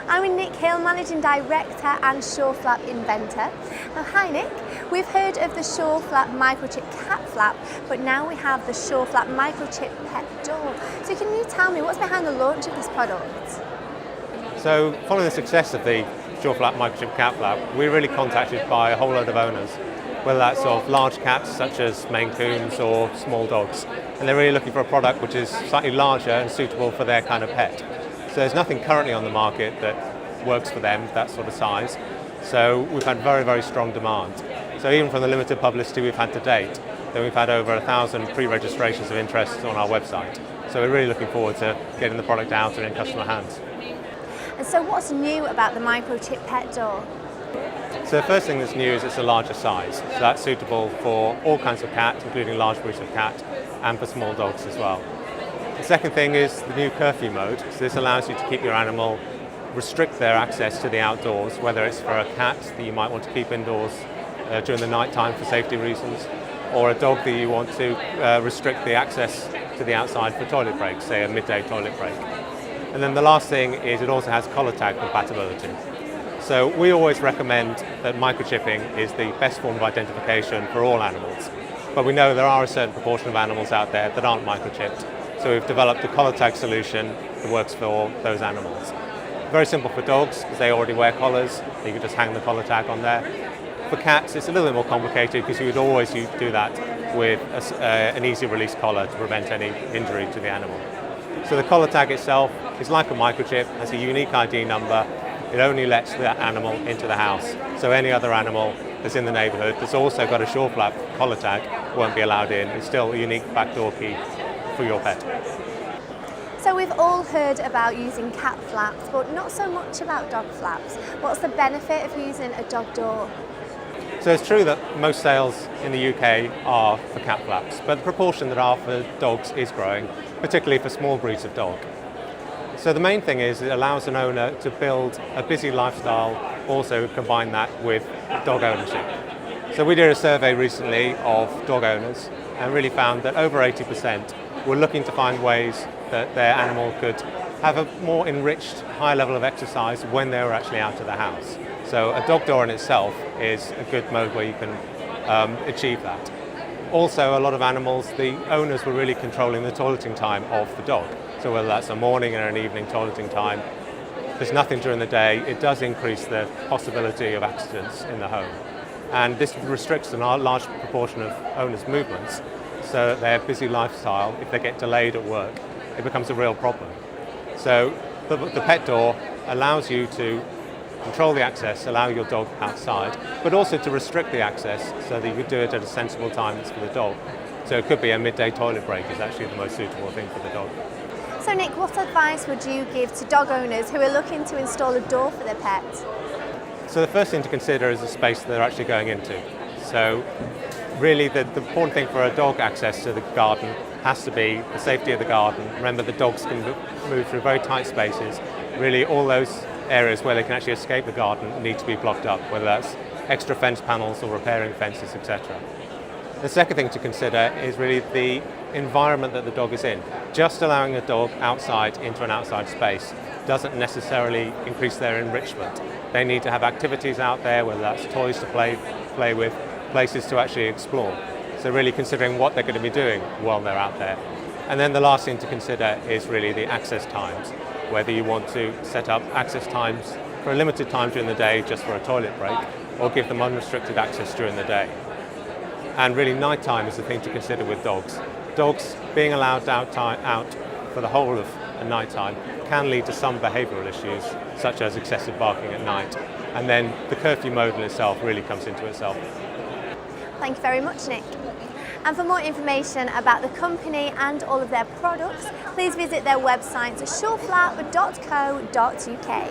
I'm with Nick Hill, Managing Director and SureFlap inventor. Now, hi Nick, we've heard of the SureFlap microchip cat flap, but now we have the SureFlap microchip pet door. So can you tell me what's behind the launch of this product? So following the success of the SureFlap microchip cat flap, we're really contacted by a whole load of owners, whether that's of large cats such as Maine Coons or small dogs. And they're really looking for a product which is slightly larger and suitable for their kind of pet. So there's nothing currently on the market that works for them, that sort of size. So we've had very, very strong demand. So even from the limited publicity we've had to date, then we've had over 1,000 pre-registrations of interest on our website. So we're really looking forward to getting the product out and in customer hands. And so what's new about the microchip pet door? So the first thing that's new is it's a larger size. So that's suitable for all kinds of cats, including large breeds of cat, and for small dogs as well. The second thing is the new curfew mode. So this allows you to keep your animal, restrict their access to the outdoors, whether it's for a cat that you might want to keep indoors during the night time for safety reasons, or a dog that you want to restrict the access to the outside for toilet breaks, say a midday toilet break. And then the last thing is it also has collar tag compatibility. So we always recommend that microchipping is the best form of identification for all animals. But we know there are a certain proportion of animals out there that aren't microchipped. So we've developed a collar tag solution that works for those animals. Very simple for dogs, because they already wear collars. You can just hang the collar tag on there. For cats, it's a little bit more complicated because you would always do that with an easy release collar to prevent any injury to the animal. So the collar tag itself is like a microchip, has a unique ID number. It only lets that animal into the house. So any other animal that's in the neighbourhood that's also got a SureFlap collar tag won't be allowed in. It's still a unique backdoor key for your pet. So we've all heard about using cat flaps, but not so much about dog flaps. What's the benefit of using a dog door? So it's true that most sales in the UK are for cat flaps, but the proportion that are for dogs is growing, particularly for small breeds of dog. So the main thing is it allows an owner to build a busy lifestyle, also combine that with dog ownership. So we did a survey recently of dog owners and really found that over 80% were looking to find ways that their animal could have a more enriched, high level of exercise when they were actually out of the house. So a dog door in itself is a good mode where you can achieve that. Also, a lot of animals, the owners were really controlling the toileting time of the dog. So whether that's a morning or an evening toileting time, there's nothing during the day. It does increase the possibility of accidents in the home. And this restricts a large proportion of owners' movements, so that their busy lifestyle, if they get delayed at work, it becomes a real problem. So the pet door allows you to control the access, allow your dog outside, but also to restrict the access so that you could do it at a sensible time that's for the dog. So it could be a midday toilet break is actually the most suitable thing for the dog. So Nick, what advice would you give to dog owners who are looking to install a door for their pet? So the first thing to consider is the space that they're actually going into. So really the important thing for a dog access to the garden has to be the safety of the garden. Remember, the dogs can move through very tight spaces. Really all those areas where they can actually escape the garden need to be blocked up, whether that's extra fence panels or repairing fences, etc. The second thing to consider is really the environment that the dog is in. Just allowing a dog outside into an outside space doesn't necessarily increase their enrichment. They need to have activities out there, whether that's toys to play with, places to actually explore. So really considering what they're going to be doing while they're out there. And then the last thing to consider is really the access times, whether you want to set up access times for a limited time during the day just for a toilet break, or give them unrestricted access during the day. And really nighttime is the thing to consider with dogs. Dogs being allowed out for the whole of a nighttime can lead to some behavioural issues, such as excessive barking at night. And then the curfew mode in itself really comes into itself. Thank you very much, Nick. And for more information about the company and all of their products, please visit their website at sureflap.co.uk.